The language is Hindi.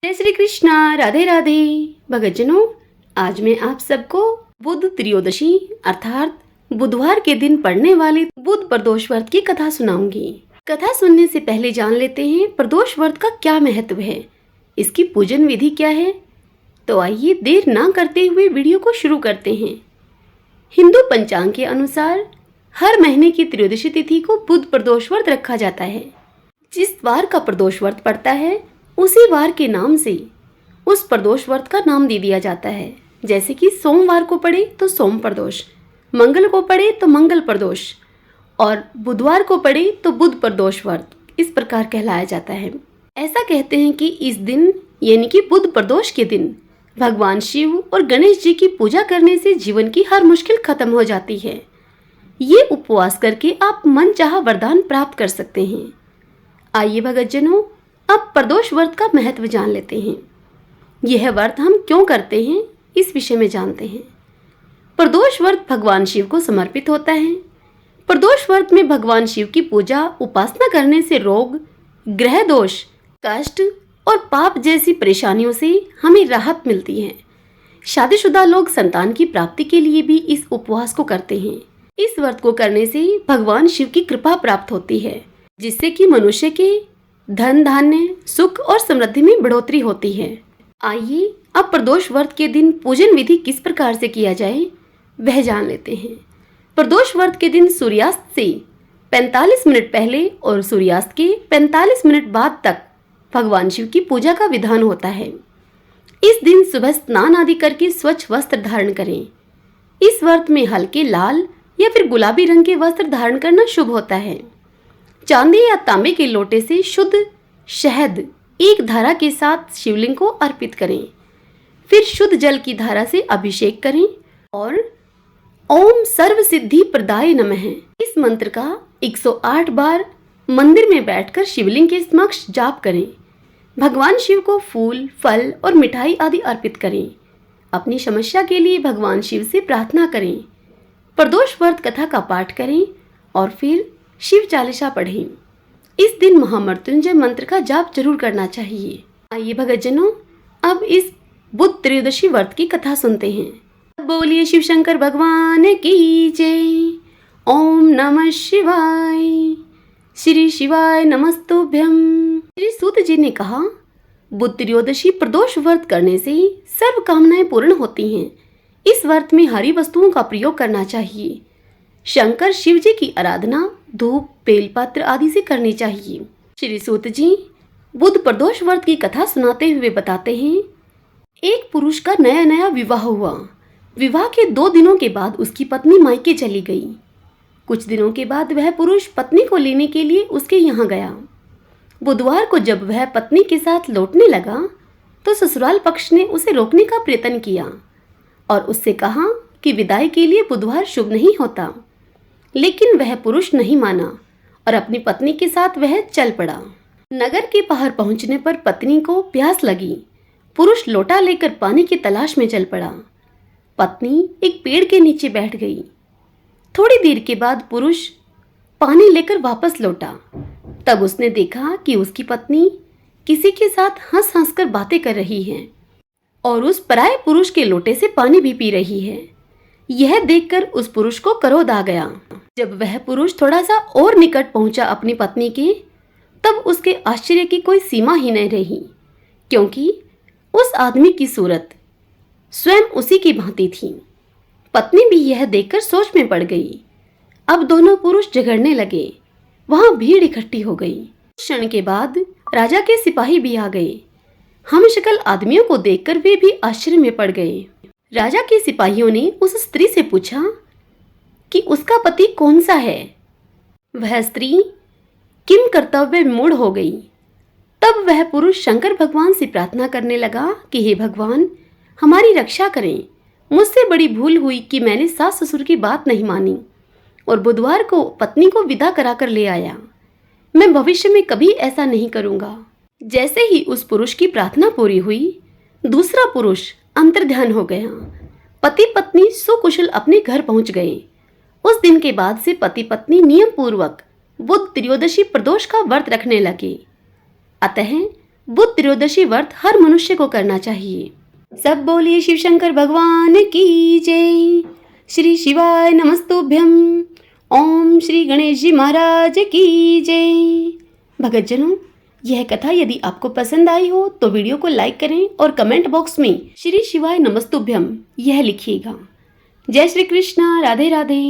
जय श्री कृष्णा, राधे राधे। भक्तजनों, आज मैं आप सबको बुध त्रयोदशी अर्थात बुधवार के दिन पड़ने वाले बुध प्रदोष व्रत की कथा सुनाऊंगी। कथा सुनने से पहले जान लेते हैं प्रदोष व्रत का क्या महत्व है, इसकी पूजन विधि क्या है। तो आइए देर ना करते हुए वीडियो को शुरू करते हैं। हिंदू पंचांग के अनुसार हर महीने की त्रयोदशी तिथि को बुध प्रदोष व्रत रखा जाता है। जिस वार का प्रदोष व्रत पड़ता है उसी वार के नाम से उस प्रदोष व्रत का नाम दे दिया जाता है। जैसे कि सोमवार को पड़े तो सोम प्रदोष, मंगल को पड़े तो मंगल प्रदोष और बुधवार को पड़े तो बुध प्रदोष व्रत इस प्रकार कहलाया जाता है। ऐसा कहते हैं कि इस दिन यानी कि बुध प्रदोष के दिन भगवान शिव और गणेश जी की पूजा करने से जीवन की हर मुश्किल खत्म हो जाती है। ये उपवास करके आप मन चाहा वरदान प्राप्त कर सकते हैं। आइए भक्तजनों, अब प्रदोष व्रत का महत्व जान लेते हैं। यह व्रत हम क्यों करते हैं इस विषय में जानते हैं। प्रदोष व्रत भगवान शिव को समर्पित होता है। प्रदोष व्रत में भगवान शिव की पूजा उपासना करने से रोग, ग्रह दोष, कष्ट और पाप जैसी परेशानियों से हमें राहत मिलती है। शादीशुदा लोग संतान की प्राप्ति के लिए भी इस उपवास को करते हैं। इस व्रत को करने से भगवान शिव की कृपा प्राप्त होती है, जिससे कि मनुष्य के धन धान्य, सुख और समृद्धि में बढ़ोतरी होती है। आइए अब प्रदोष व्रत के दिन पूजन विधि किस प्रकार से किया जाए वह जान लेते हैं। प्रदोष व्रत के दिन सूर्यास्त से 45 मिनट पहले और सूर्यास्त के 45 मिनट बाद तक भगवान शिव की पूजा का विधान होता है। इस दिन सुबह स्नान आदि करके स्वच्छ वस्त्र धारण करें। इस व्रत में हल्के लाल या फिर गुलाबी रंग के वस्त्र धारण करना शुभ होता है। चांदी या तांबे के लोटे से शुद्ध शहद एक धारा के साथ शिवलिंग को अर्पित करें। फिर शुद्ध जल की धारा से अभिषेक करें और ओम सर्व सिद्धि प्रदाय नमः इस मंत्र का 108 बार मंदिर में बैठकर शिवलिंग के समक्ष जाप करें। भगवान शिव को फूल, फल और मिठाई आदि अर्पित करें। अपनी समस्या के लिए भगवान शिव से प्रार्थना करें। प्रदोष व्रत कथा का पाठ करें और फिर शिव चालीसा पढ़ें। इस दिन महामृत्युंजय मंत्र का जाप जरूर करना चाहिए। आइए भक्तजनों, अब इस बुध त्रयोदशी व्रत की कथा सुनते हैं। बोलिए शिव शंकर भगवान की जय। ओम नमः शिवाय। श्री शिवाय नमस्तुभ्यम। श्री सूत जी ने कहा, बुध त्रयोदशी प्रदोष व्रत करने से सर्व कामनाएं पूर्ण होती हैं। इस व्रत में हरी वस्तुओं का प्रयोग करना चाहिए। शंकर शिव जी की आराधना धूप, बेलपत्र आदि से करनी चाहिए। श्री सूत जी बुध प्रदोष व्रत की कथा सुनाते हुए बताते हैं, एक पुरुष का नया नया विवाह हुआ। विवाह के 2 दिनों के बाद उसकी पत्नी मायके चली गई। कुछ दिनों के बाद वह पुरुष पत्नी को लेने के लिए उसके यहाँ गया। बुधवार को जब वह पत्नी के साथ लौटने लगा तो ससुराल पक्ष ने उसे रोकने का प्रयत्न किया और उससे कहा कि विदाई के लिए बुधवार शुभ नहीं होता। लेकिन वह पुरुष नहीं माना और अपनी पत्नी के साथ वह चल पड़ा। नगर के बाहर पहुंचने पर पत्नी को प्यास लगी। पुरुष लोटा लेकर पानी की तलाश में चल पड़ा। पत्नी एक पेड़ के नीचे बैठ गई। थोड़ी देर के बाद पुरुष पानी लेकर वापस लौटा। तब उसने देखा कि उसकी पत्नी किसी के साथ हंस हंस कर बातें कर रही है और उस पराये पुरुष के लोटे से पानी भी पी रही है। यह देखकर उस पुरुष को क्रोध आ गया। जब वह पुरुष थोड़ा सा और निकट पहुंचा अपनी पत्नी के, तब उसके आश्चर्य की कोई सीमा ही नहीं रही, क्योंकि उस आदमी की सूरत स्वयं उसी की भांति थी। पत्नी भी यह देखकर सोच में पड़ गई। अब दोनों पुरुष झगड़ने लगे। वहां भीड़ इकट्ठी हो गई। क्षण के बाद राजा के सिपाही भी आ गए। हम शक्ल आदमियों को देखकर वे भी आश्चर्य में पड़ गए। राजा के सिपाहियों ने उस स्त्री से पूछा कि उसका पति कौन सा है। वह स्त्री किम कर्तव्य मूढ़ हो गई। तब वह पुरुष शंकर भगवान से प्रार्थना करने लगा कि हे भगवान, हमारी रक्षा करें। मुझसे बड़ी भूल हुई कि मैंने सास ससुर की बात नहीं मानी और बुधवार को पत्नी को विदा कराकर ले आया। मैं भविष्य में कभी ऐसा नहीं करूंगा। जैसे ही उस पुरुष की प्रार्थना पूरी हुई, दूसरा पुरुष अंतर्ध्यान हो गया। पति पत्नी सुकुशल अपने घर पहुंच गए। उस दिन के बाद से पति पत्नी नियम पूर्वक बुध त्रयोदशी प्रदोष का व्रत रखने लगे। अतः बुध त्रयोदशी व्रत हर मनुष्य को करना चाहिए। सब बोलिए शिव शंकर भगवान की जय। श्री शिवाय नमस्तुभ्यम। ओम श्री गणेश जी महाराज की जय। भक्तजनों, यह कथा यदि आपको पसंद आई हो तो वीडियो को लाइक करें और कमेंट बॉक्स में श्री शिवाय नमस्तुभ्यम यह लिखिएगा। जय श्री कृष्णा। राधे राधे।